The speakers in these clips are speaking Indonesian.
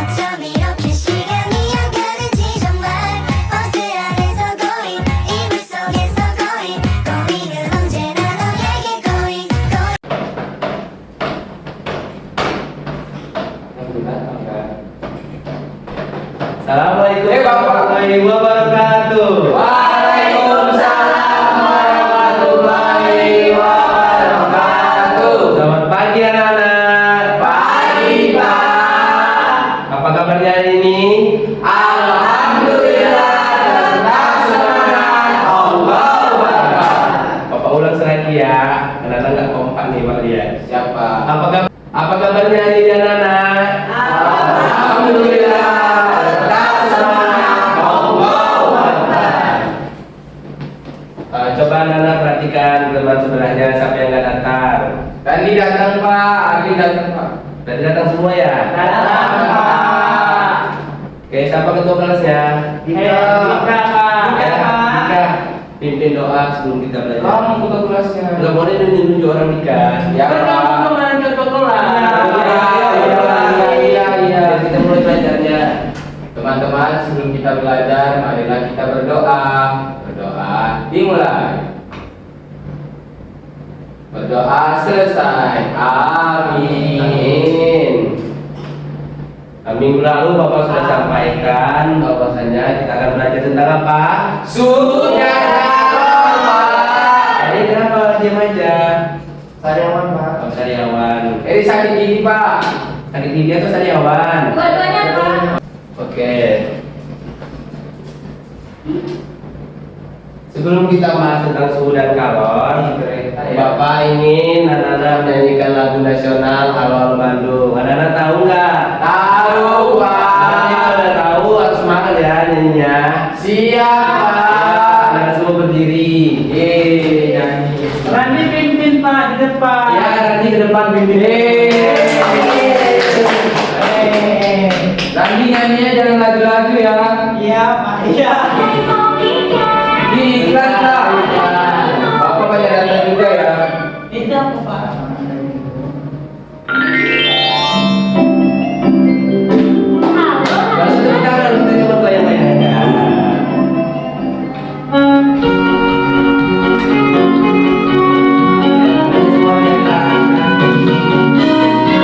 어쩜 이렇게 시간이 안 가는지 정말 버스 안에서 고인 이불 속에서 고인 고인은 언제나 너에게 고인 Assalamualaikum warahmatullahi wabarakatuh. Waalaikumsalam warahmatullahi wabarakatuh. Selamat pagi anak-anak. Pagi, Pak. Apa kabarnya hari ini? Alhamdulillah tetap semangat. Allahu Akbar. Bapak ulang lagi ya. Anak-anak nggak kompak nih Pak lihat. Siapa? Apa kabarnya hari ini anak-anak? Alhamdulillah tetap semangat. Allahu Akbar. Coba anak-anak perhatikan teman sebelahnya siapa yang nggak datang. Tadi datang, Pak. Adi datang, Pak. Tadi datang semua ya? Datang, Pak. Oke, siapa ketua kelasnya? Dika, Pak. Dika, pimpin doa sebelum kita belajar. Kamu ketua kelasnya. Nggak boleh nunjuk orang Dika. Ya, Pak. Iya. Kita mulai belajarnya. Teman-teman, sebelum kita belajar, marilah kita berdoa. Berdoa dimulai. Berdoa selesai. Amin. Minggu lalu Bapak sudah sampaikan bahwasanya kita akan belajar tentang apa? Sudah, Pak. Ini kenapa diam aja? Sariawan, Pak. Oh, sariawan. Sakit gigi, Pak. Sakit gigi atau sariawan? dua-duanya Pak. Oke. Sebelum kita bahas tentang suhu dan kalor, Bapak ingin anak-anak menyanyikan lagu nasional Halo Bandung. Anak-anak tahu nggak? Tahu, Nanti kalau Pak. udah tahu harus semangat ya nyanyinya. Siap, Pak. Anak semua berdiri. Nyanyi. Rani pimpin Pak di depan. Ya, nanti ke depan pimpin. Lagi nyanyinya jangan lagu-lagu ya. Iya Pak. Iya. Di iklan lah. Bapak banyak datang juga ya. Itu apa Pak? Kalau sudah tangan kita coba bayang-bayangkan.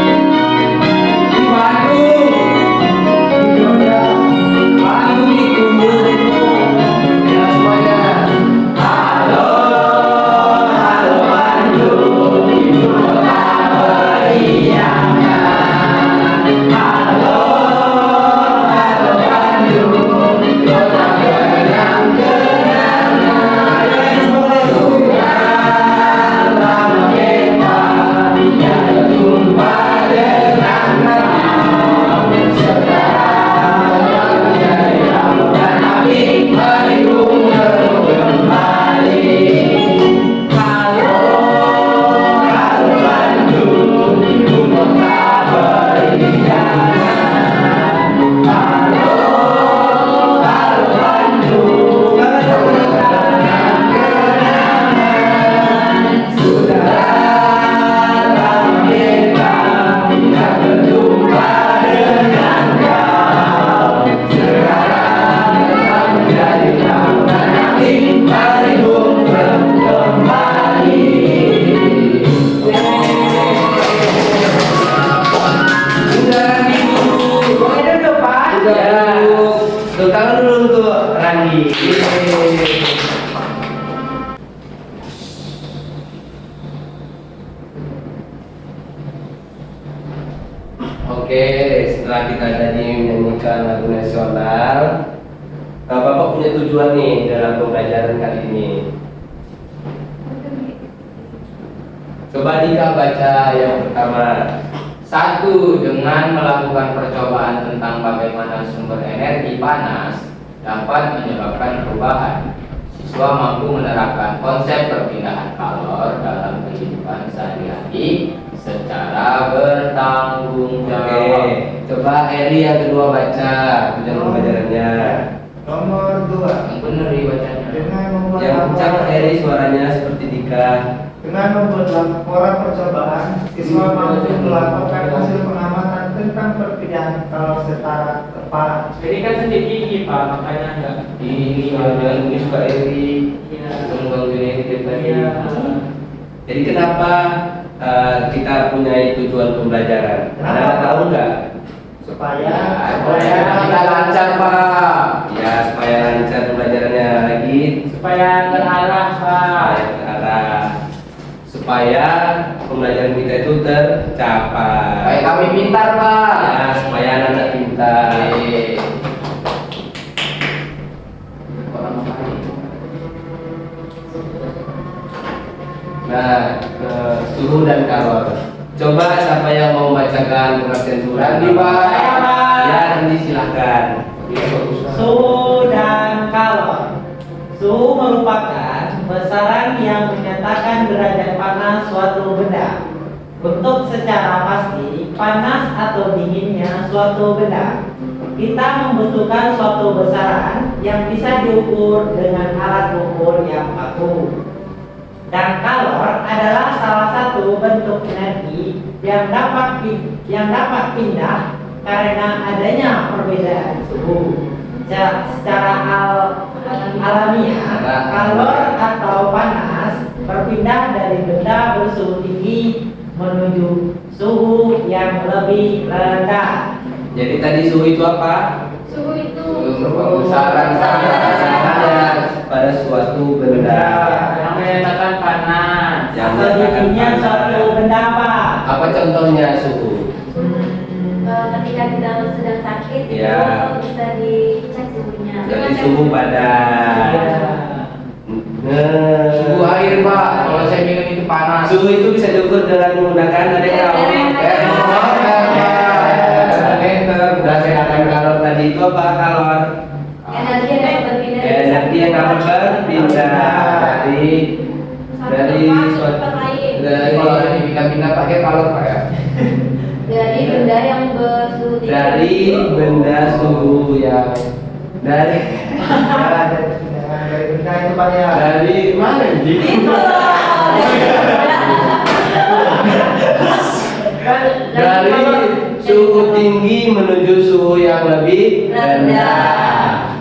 Di Bandung. Bandung ditunggu. Ya semuanya. Halo, halo Bandung, ibu kota beriangan. Halo, halo Bandung, kota kenang-kenangan. Sudah lama kita tidak berjumpa dengan kau. Saudara menjadi dan api mendukung kembali. Halo, halo Bandung, ibu kota beriangan. Halo, halo Bandung, kota kenang-kenangan. Sudah lama kita tidak berjumpa dengan kau. Sekarang kita menjadi kawan hati mendukung kembali. Sudah dulu. Ada dulu Pak. Ya, tepuk tangan dulu untuk Randi. Oke, setelah kita tadi menyanyikan lagu nasional, Bapak punya tujuan nih dalam pembelajaran kali ini. Coba Dika baca yang pertama. 1. Dengan melakukan percobaan tentang bagaimana sumber energi panas dapat menyebabkan perubahan, siswa mampu menerapkan konsep perpindahan kalor dalam kehidupan sehari-hari secara bertanggung jawab. Oke, coba Eri yang kedua baca tujuan pembelajarannya. Nomor 2. Yang benar nih bacanya. Dengan membuat Yang kencang laporan- Eri suaranya seperti Dika. Dengan membuat laporan percobaan, siswa mampu melaporkan hasil pengamatan tentang perpindahan kalor setara kepala. Jadi kan sedikit gigi Pak, makanya enggak. Ini yang nulis Pak Eri, Iya. Bang Junaidi tadi. Iya. Jadi kenapa kita punya tujuan pembelajaran? Anda tahu nggak? Supaya Kita lancar Pak. Ya supaya lancar pembelajarannya lagi, Supaya terarah Pak. supaya pembelajaran kita itu tercapai. Supaya kami pintar Pak. Ya supaya anak-anak pintar. Nah, suhu dan kalor. Coba siapa yang mau membacakan pengertian suhu dan Nanti, kalor? Pak. Saya, Pak. Ya, nanti silahkan. Ya, bagus. suhu dan kalor. Suhu merupakan besaran yang menyatakan derajat panas suatu benda. Untuk secara pasti panas atau dinginnya suatu benda, kita membutuhkan suatu besaran yang bisa diukur dengan alat ukur yang baku. Dan kalor adalah salah satu bentuk energi yang dapat pindah karena adanya perbedaan suhu. Secara alamiah, kalor atau panas berpindah dari benda bersuhu tinggi menuju suhu yang lebih rendah. Jadi tadi suhu itu apa? Suhu itu Besaran Pada suatu benda. Yang menyatakan panas. Yang Atau dinginnya suatu benda apa? Apa contohnya suhu? ketika kita sedang sakit Iya. itu bisa dicek suhunya. Jadi suhu badan. Suhu air Pak. Kalau saya minum itu panas. Suhu itu bisa diukur dengan menggunakan ada yang tahu? Meter. Berdasarkan kalor tadi itu apa kalor? Energi yang dapat berpindah Energi yang dapat berpindah dari suatu Dari kalau ini pindah-pindah pakai kalor Pak ya. dari benda yang bersuhu tinggi. dari benda suhu yang dari Dari benda itu Pak ya. dari mana ini? Dari suhu tinggi menuju suhu yang lebih rendah.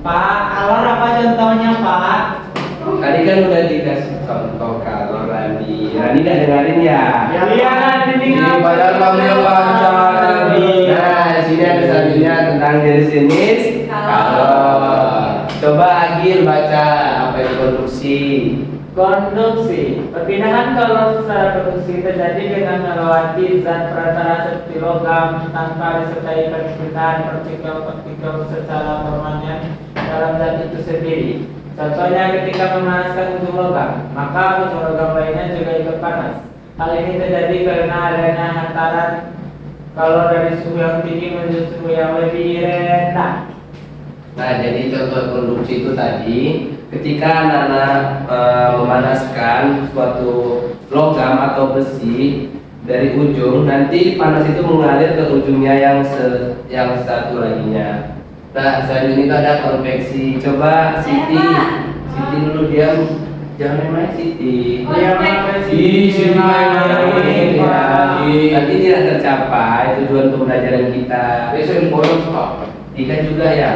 Pak, kalor apa contohnya Pak? Tadi kan udah dikasih contoh kalor Rani. Rani udah dengerin ya? Iya kan ini Ini padahal kamu yang baca tadi. Nah, sini ada selanjutnya tentang jenis-jenis kalor. Coba Agil baca apa itu konduksi. Konduksi. Perpindahan kalor secara konduksi terjadi dengan melewati zat perantara seperti logam tanpa disertai perpindahan partikel-partikel secara permanen dalam zat itu sendiri. Contohnya ketika memanaskan ujung logam, maka ujung logam lainnya juga ikut panas. Hal ini terjadi karena adanya hantaran kalor dari suhu yang tinggi menuju suhu yang lebih rendah. Nah, jadi contoh konduksi itu tadi ketika anak-anak memanaskan suatu logam atau besi dari ujung, nanti panas itu mengalir ke ujungnya yang satu laginya. Nah, selanjutnya itu ada konveksi. Coba Siti, Siti dulu diam, jangan main Siti. Konveksi. Siti main-main. Pak. Nanti tidak tercapai tujuan pembelajaran kita. Besok di bolos Pak. Ika juga ya.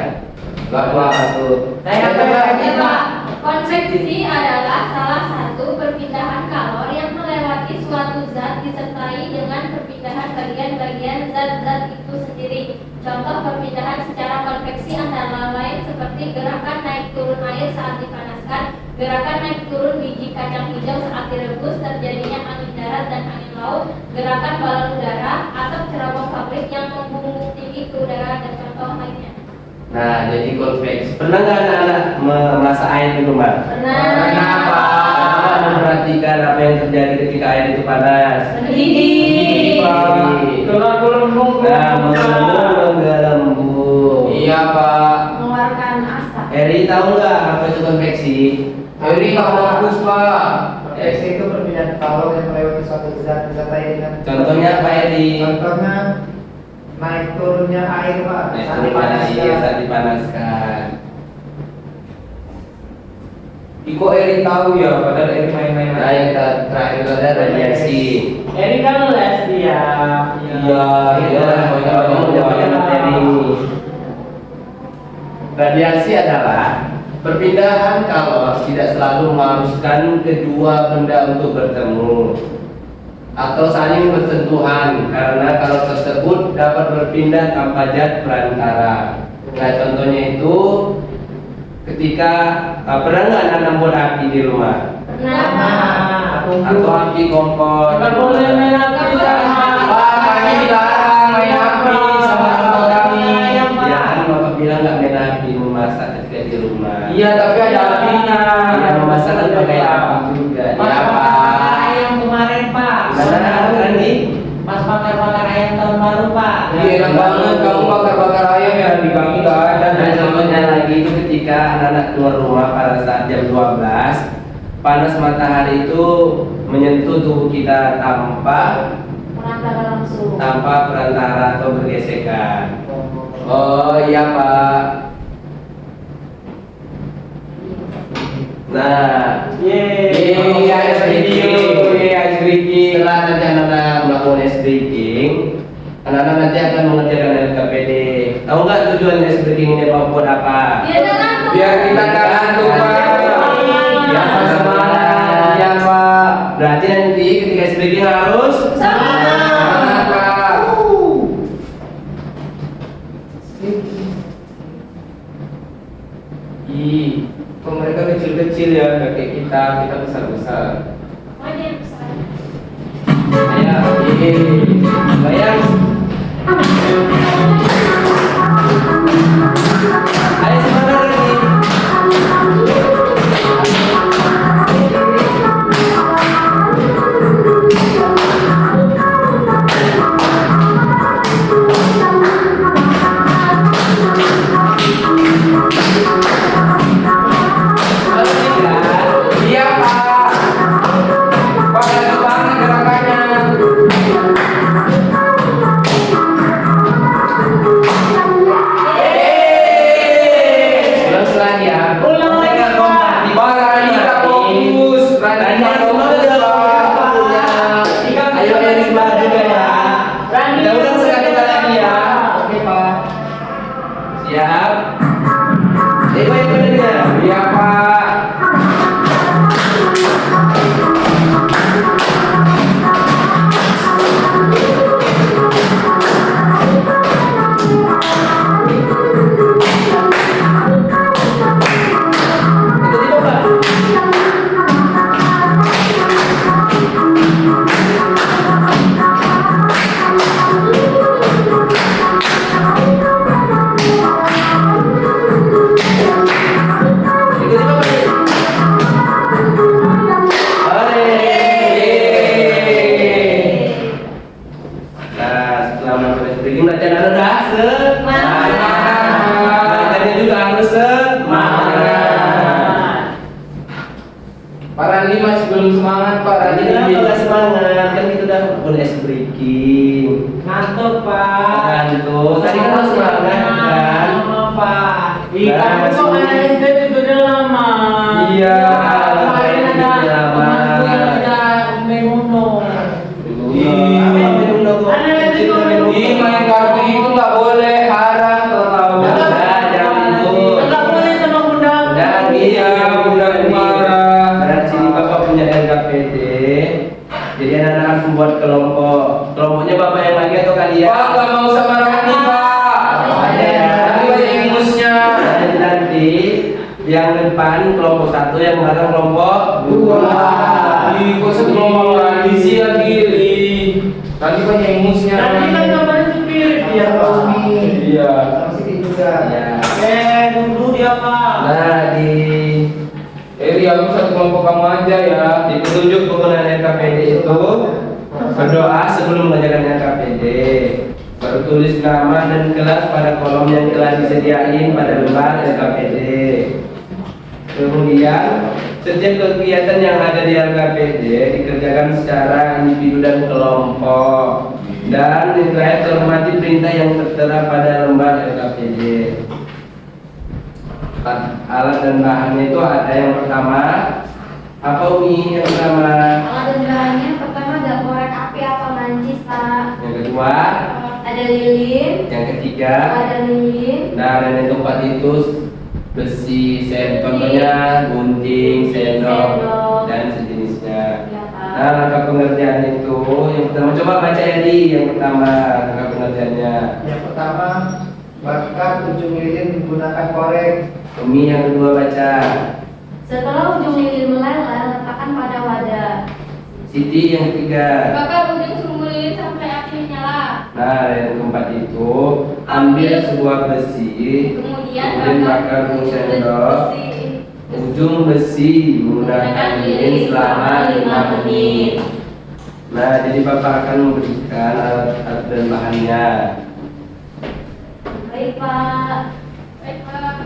Bapak satu. Saya Ya, Pak. Konveksi adalah salah satu perpindahan kalor yang melewati suatu zat disertai dengan perpindahan bagian-bagian zat-zat itu sendiri. Contoh perpindahan secara konveksi antara lain seperti gerakan naik turun air saat dipanaskan, gerakan naik turun biji kacang hijau saat direbus, terjadinya angin darat dan angin laut, gerakan balon udara, asap cerobong pabrik yang membumbung tinggi ke udara, dan contoh lainnya. Nah, jadi konveksi. Pernah nggak anak-anak memasak air di rumah? Kenapa? Memperhatikan apa yang terjadi ketika air itu panas. Mendidih. Telur gelembung. Nah, menggelembung. Iya Pak. Mengeluarkan asap. Eri tahu nggak apa itu konveksi? Jadi tak bagus Pak. Konveksi itu perpindahan kalor yang melewati suatu zat disertai dengan Contohnya apa Eri? Contohnya naik turunnya air Pak. Nah, Saat itu dipanaskan. saat dipanaskan. Iko Eri tahu ya, padahal Eri main-main Nah, yang terakhir itu ada radiasi. Eri kan les dia. Iya, Banyak materi. Radiasi adalah perpindahan kalor tidak selalu mengharuskan kedua benda untuk bertemu atau saling bersentuhan, karena kalor tersebut dapat berpindah tanpa zat perantara. Nah, contohnya itu ketika pernah nggak nanam bola api di rumah atau api kompor? Nggak boleh main api sama. kami dilarang main api sama orang kami. Ya, bapak bilang nggak main api memasak ketika di rumah. Iya, tapi ada apinya. Ya, memasak kan pakai api juga. Mas Ya, makan Pak. ayam kemarin Pak. Mana Randi? Mas bakar ayam tahun baru Pak. Iya, enak banget kamu bakar-bakar ayam ya di kami nggak ada. Dan contohnya lagi itu ketika anak-anak keluar rumah pada saat jam 12, panas matahari itu menyentuh tubuh kita tanpa perantara atau bergesekan. Oh iya Pak. Nah, Iya, ice breaking. Iya, ice breaking. setelah nanti anak-anak melakukan ice breaking, anak-anak nanti akan mengerjakan LKPD. Tahu nggak tujuan ice breaking ini buat apa? Biar kita nggak ngantuk Pak. Biar semangat ya Pak. Berarti nanti ketika ice breaking harus Semangat Pak. Ih, kok mereka kecil-kecil ya, nggak kayak kita besar-besar. ya, bayang. Ayo semangat lagi. Iya Pak. Pak bantu banget gerakannya. Ulang lagi ya. Ulang lagi, Saya Pak. kompak. Pak Radita fokus. Radita fokus Pak. Ayo dari sebelah juga ya. Kita ulang sekali lagi ya. Oke Pak. Siap. Ayo yang benar. Iya Pak. Itu di bawah. Itu di bawah. Nah, setelah melakukan speaking, belajar udah belajarnya juga harus semangat. Pak Randi masih belum semangat Pak Randi. Kenapa nggak semangat? Kan kita udah melakukan ice breaking. Ngantuk Pak. Ngantuk. Tadi kan harus semangat kan? Lama Pak. Ih, Nah, kamu kok sini. main SD tidurnya lama. Iya. Kemarin ada Lama. temanku yang ada Menuno. Apa Menuno kok? Anak itu Menuno. Ih, main kartu itu nggak boleh, haram tahu. Udah, jangan itu. Enggak boleh sama bunda. Dan Iya, udah marah. Dan sini bapak punya LKPD. Jadi anak-anak harus membuat kelompok. Kelompoknya bapak yang lagi atau kalian? Pak nggak mau sama Randi Pak. Nanti banyak ingusnya. Nanti yang depan kelompok 1 yang belakang kelompok 2. Ih, kok sekelompok Randi sih lagi. Ih, Randi banyak ingusnya. Nanti kan kabarnya spirit dia Pak. Iya. Sama Siti juga. Ya. Dulu dia Pak. Nah, di Aku satu kelompok kamu aja ya. petunjuk penggunaan LKPD itu berdoa sebelum mengerjakan LKPD. Baru tulis nama dan kelas pada kolom yang telah disediain pada lembar LKPD. Kemudian setiap kegiatan yang ada di LKPD dikerjakan secara individu dan kelompok. Dan yang terakhir, hormati perintah yang tertera pada lembar LKPD. Alat dan bahannya itu ada yang pertama, apa Umi yang pertama? Alat dan bahannya pertama ada korek api atau mancis, Pak. Yang kedua, Ada lilin, yang ketiga, ada lilin, nah dan yang keempat itu besi, contohnya gunting, sendok, dan sejenisnya. ya Pak. Nah, langkah pengerjaan itu yang pertama coba baca Edi yang pertama langkah pengerjaannya. Yang pertama, bakar ujung lilin menggunakan korek. Umi yang kedua baca. Setelah ujung lilin meleleh, letakkan pada wadah. Siti yang ketiga. Bakar ujung sumbu lilin sampai api menyala. Nah, yang keempat itu ambil sebuah besi, Kemudian bakar ujung sendok, besi. ujung besi menggunakan lilin selama 5 menit. Nah, jadi Bapak akan memberikan alat dan bahannya. Baik Pak. Baik Pak.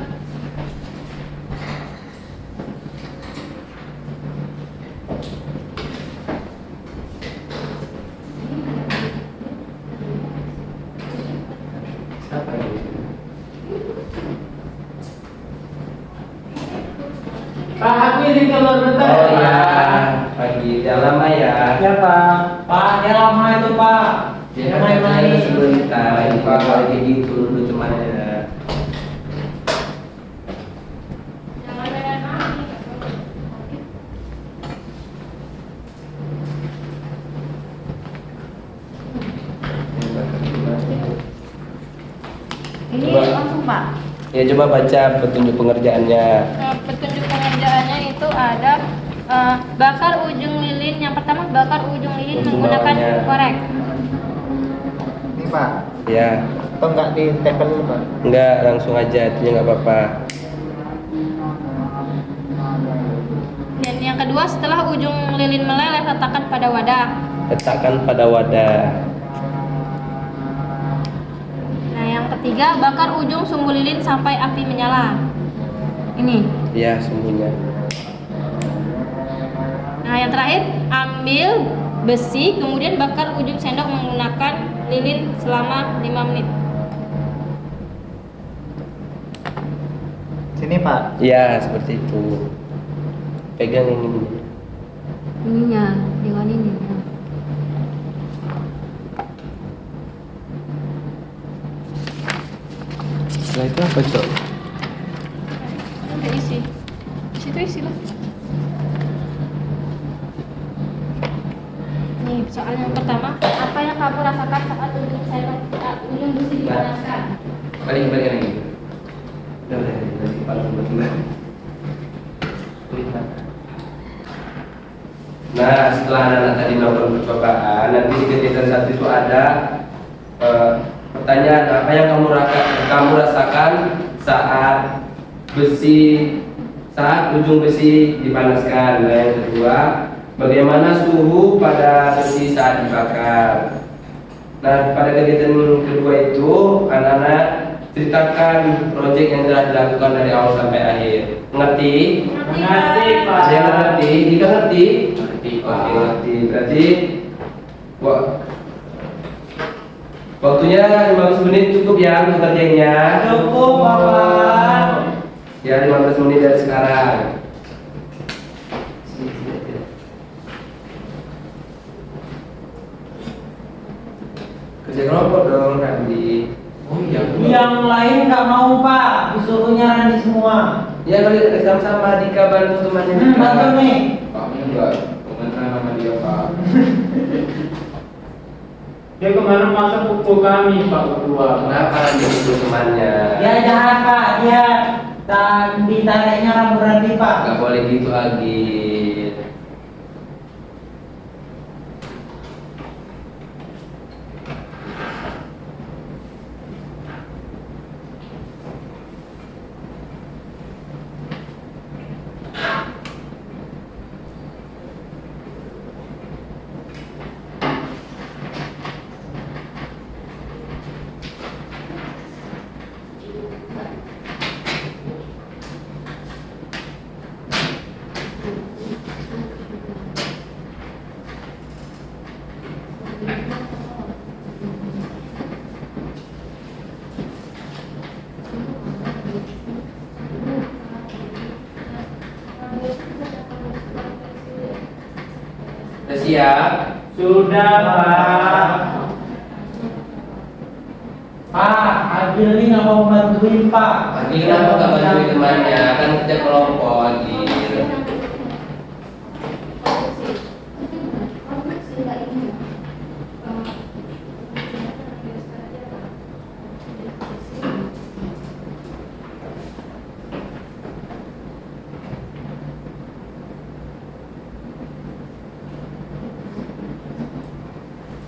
Siapa ini? Pak, aku izin keluar bentar Oh ya, ya, Pak. pagi dalam ya. Ya Pak. Pak, dia lama itu Pak. Dia Dia kan main-main. main sebentar, ini Pak lagi gitu dulu temannya. Jangan main api. Ini Coba. langsung Pak. Ya coba baca petunjuk pengerjaannya. Petunjuk pengerjaannya itu ada bakar ujung lilin. Yang pertama bakar ujung lilin Ujung menggunakan bawahnya. korek. Ini Pak, Ya, atau enggak ditempel dulu Pak? enggak langsung aja, itu nggak apa-apa. Dan yang kedua setelah ujung lilin meleleh letakkan pada wadah. Letakkan pada wadah. Nah yang ketiga bakar ujung sumbu lilin sampai api menyala. Ini. Ya, sumbunya. Nah yang terakhir ambil besi kemudian bakar ujung sendok menggunakan lilin selama 5 menit. Sini Pak. Ya, seperti itu. Pegang ini. Ininya dengan ini. Setelah itu apa, Cok? Ada isi. Di situ isi lah. Nih soal yang pertama, apa yang kamu rasakan saat ujung besi dipanaskan? Balik lagi. Udah, nanti paling kebetulan. Nah, setelah anak-anak tadi melakukan percobaan, nanti di kegiatan satu itu ada pertanyaan apa yang kamu rasakan saat ujung besi dipanaskan. Nah, yang kedua, bagaimana suhu pada besi saat dibakar. Nah, pada kegiatan kedua itu anak-anak ceritakan proyek yang telah dilakukan dari awal sampai akhir. Mengerti? Mengerti Pak. Ada yang ngerti? Jika ngerti? Oke, ngerti. Berarti waktunya 15 menit cukup ya untuk kerjanya. Cukup Bapak. Ya, 15 menit dari sekarang. Kerja kelompok dong, Randi. Oh iya. Yang lain nggak mau Pak, disuruhnya Randi semua. Ya, kalau sama-sama Dika bantu temannya Dika. Bantu nih. Kami enggak komentar sama dia Pak. Dia kemarin masa pukul kami Pak berdua. Kenapa Randi itu temannya? Dia jahat Pak, dia ditariknya rambut Randi Pak. Gak boleh gitu lagi. siap? Sudah, Pak. Pak, Agil ini nggak mau bantuin Pak. Lagi kenapa gak bantuin temannya? Kan kerja kelompok lagi.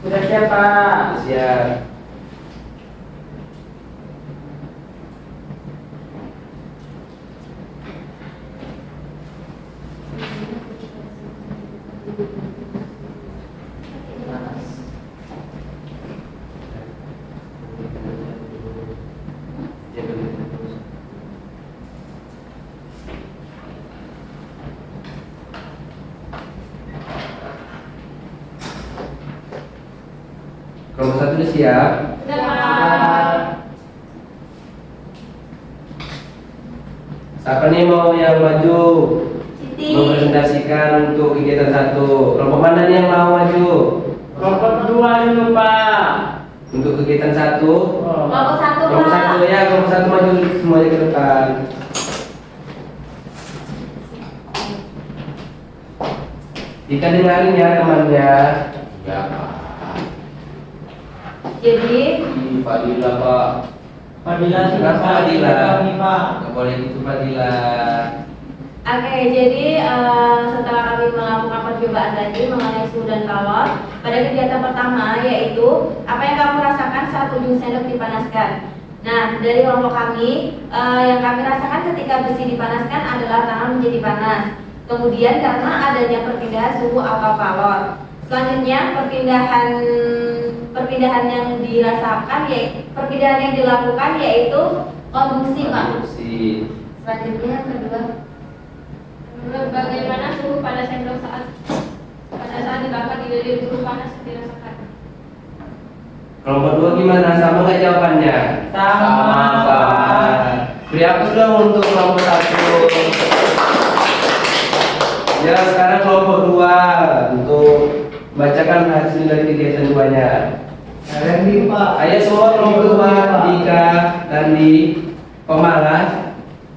Sudah siap, Pak. Siap. Kelompok satu udah siap? Sudah, Pak. Siapa nih mau yang maju? Siti. Mempresentasikan untuk kegiatan satu. Kelompok mana nih yang mau maju? Kelompok 2 dulu, Pak. Untuk kegiatan satu. Kelompok satu, Kelompok Pak. satu ya, kelompok satu maju semuanya ke depan. Jika dengarin ya temannya. Ya Pak. Jadi, Fadila Pak. Fadila Kenapa sudah Fadila? kami Pak. Gak boleh gitu Fadila. oke, jadi setelah kami melakukan percobaan tadi mengenai suhu dan kalor, pada kegiatan pertama yaitu apa yang kamu rasakan saat ujung sendok dipanaskan. Nah, dari kelompok kami, yang kami rasakan ketika besi dipanaskan adalah tangan menjadi panas. Kemudian karena adanya perpindahan suhu atau kalor. Selanjutnya perpindahan yang dirasakan perpindahan yang dilakukan yaitu konduksi, Pak. Konduksi. Selanjutnya kedua, bagaimana suhu pada sendok pada saat dibakar di lilin suhu panas yang dirasakan? Kelompok dua gimana? Sama nggak jawabannya? Sama. Beri hapus dong untuk kelompok satu. Ya sekarang kelompok dua untuk bacakan hasil dari kegiatan duanya. Randy Pak. Ayo semua kelompok dua, Dika, Tandi, pemalas.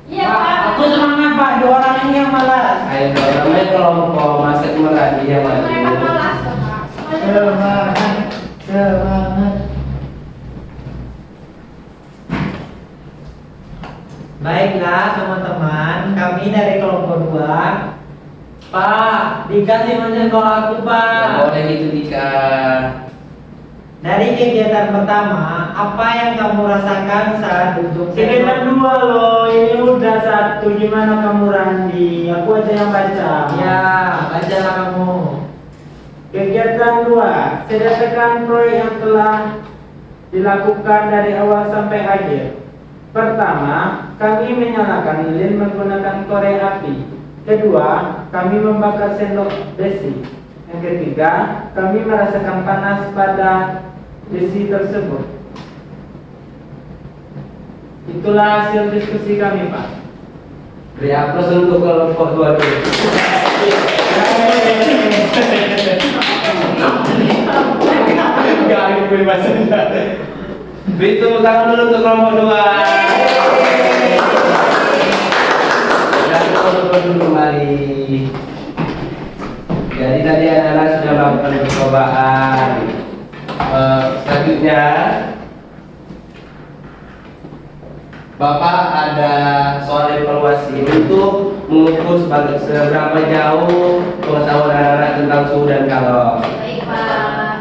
Iya, Pak, Pak. aku semangat Pak. 2 orang ini yang malas. Ayo dong, namanya kelompok masa Meradi yang Mereka maju. malas, Pak. Semangat, semangat. Baiklah teman-teman, kami dari kelompok 2. Pak, dikasih menyenggol aku Gak Pak. boleh gitu Dika. Dari kegiatan pertama, apa yang kamu rasakan saat duduk Kegiatan 2 loh, ini udah 1. Gimana kamu, Randi? Aku aja yang baca. Ya, bacalah kamu. Kegiatan 2, sederhanakan proyek yang telah dilakukan dari awal sampai akhir. Pertama, kami menyalakan lilin menggunakan korek api. Kedua, kami membakar sendok besi. Yang ketiga, kami merasakan panas pada besi tersebut. Itulah hasil diskusi kami, Pak. Beri aplaus untuk kelompok dua dulu. Beri tepuk tangan dulu untuk kelompok dua. Dan kelompok dulu kembali. Jadi tadi anak-anak sudah melakukan percobaan. Selanjutnya Bapak ada soal evaluasi untuk mengukur seberapa jauh pengetahuan anak-anak tentang suhu dan kalor. Baik, Pak.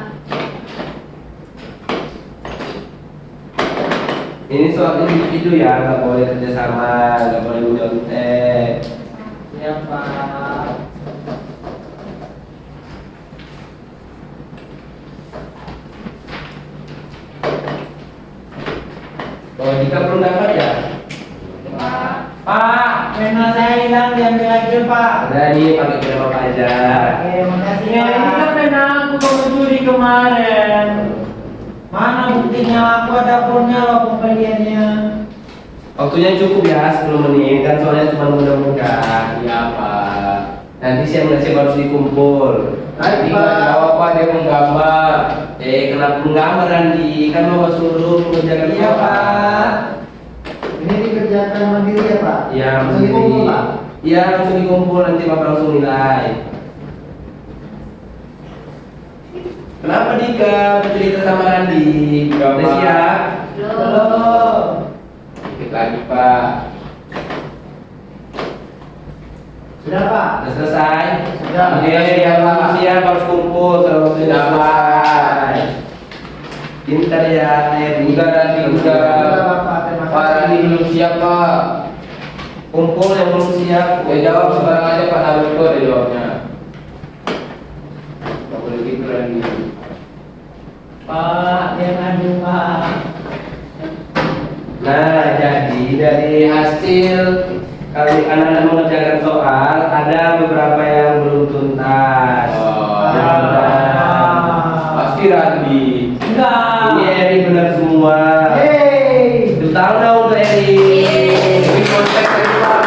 Ini soal individu ya, nggak boleh kerjasama, nggak boleh menyontek. Ya Pak. Kalau jika perlu dapat ya, Pak, pena saya hilang, diambil lagi Pak. ada nih pakai pena Bapak aja. Oke, makasih Ya, ini kan Pak. pena aku kamu curi kemarin. Mana buktinya? Aku ada punya loh pembeliannya. Waktunya cukup ya 10 menit, kan soalnya cuma mudah-mudahan. Iya Pak. Nanti siang harus dikumpul. Nanti jawab Pak, dia menggambar. Kenapa menggambar Andi? Kan mau suruh mengerjakan Iya soal. Pak. Ini dikerjakan mandiri ya Pak? Ya, Langsung dikumpul, Pak? Iya, langsung dikumpul, nanti Bapak langsung nilai. Kenapa Dika bercerita sama Andi? Enggak, Udah Pak. siap? Belum. Dikit lagi Pak. Sudah Pak? Udah selesai? Sudah. Oke, Siap, Pak. siap harus kumpul kalau sudah Sudah, selesai. Pintar ya, Udah nanti Sudah udah. Bapak, terima Pak kasih. Andi belum siap Pak. kumpul yang belum siap. Ya jawab sembarang aja Pak Narito ada jawabnya. Gak boleh gitu lagi. Pak, yang adu Pak. Nah, jadi dari hasil kalau anak-anak mengerjakan soal ada beberapa yang belum tuntas. Oh. Nah, Pasti Randi. Enggak. ini Eri benar semua. Yeay. Tepuk tangan dong untuk Eri. Ini konteks tadi Pak.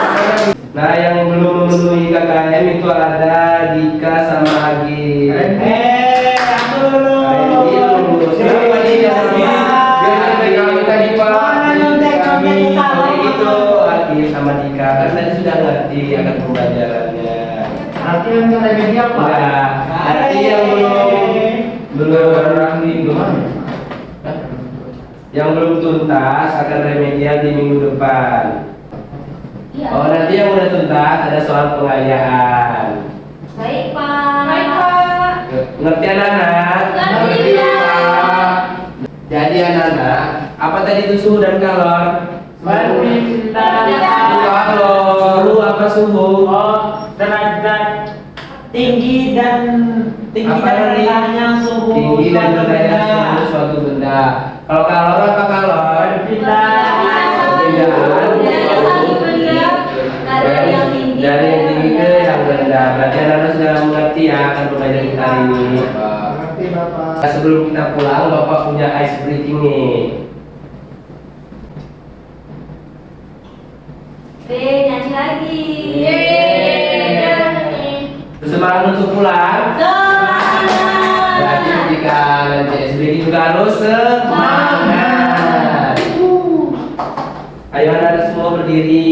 Nah, yang belum memenuhi KKM itu ada Dika sama Agi. Aku dulu. Agi lulus. Kenapa Dika sama Agi? Dia nyontek kami tadi Pak. Mana nyontek kami? Oke gitu, Agi sama Dika kan tadi sudah ngerti akan pembelajarannya. Nanti yang remedial Pak. Enggak, nanti yang belum tuntas akan remedial di minggu depan. Iya. Oh, nanti yang udah tuntas ada soal pengayaan. Baik Pak. Baik Pak. Ngerti anak-anak? Ngerti, Pak. Jadi anak-anak, apa tadi itu suhu dan kalor? Berpindah. Suhu apa suhu? Oh, derajat tinggi dan Apa tadi? rendahnya suhu Tinggi dan suatu rendahnya benda. suhu suatu benda. Kalau kalor apa kalor? Berpindah. Dari yang tinggi ke yang rendah. Berarti anak-anak sudah mengerti ya akan pembelajaran kita hari ini. Ngerti Bapak. Nah, sebelum kita pulang, Bapak punya ice breaking nih. Nyanyi lagi. Yeay. Terus semangat untuk pulang. Berarti ketika nanti ice breaking juga harus semangat. Ayo anak-anak semua berdiri.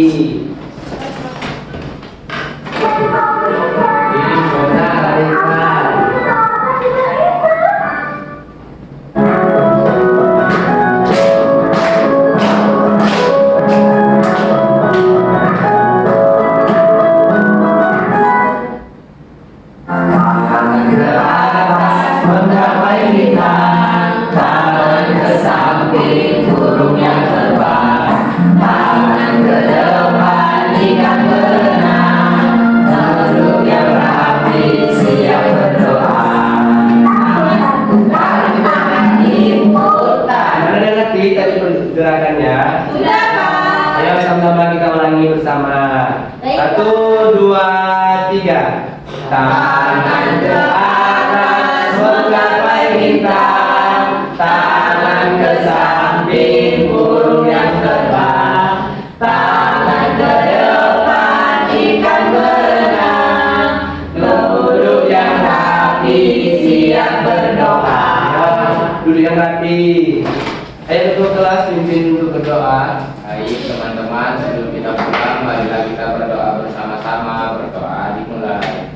Ini zona larikan. Menggapai bintang, tangan ke samping, burung yang terbang, tangan ke depan, ikan berenang, telur yang rapi, siap berdoa. Mana ada ngerti tadi gerakannya? Sudah Pak. Ayo sama-sama kita ulangi bersama. Baik, 1, 2, 3. Tangan ke atas menggapai bintang, tangan ke samping burung yang terbang, tangan ke depan ikan berenang, duduk yang rapi siap berdoa. Duduk yang rapi. Ayo ketua kelas pimpin untuk berdoa. Baik teman-teman, sebelum kita pulang, marilah kita berdoa bersama-sama. Berdoa dimulai.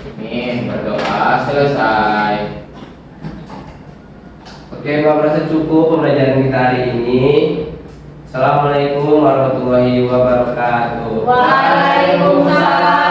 Amin. Berdoa selesai. Oke, Bapak merasa cukup pembelajaran kita hari ini. Assalamualaikum warahmatullahi wabarakatuh. Waalaikumsalam.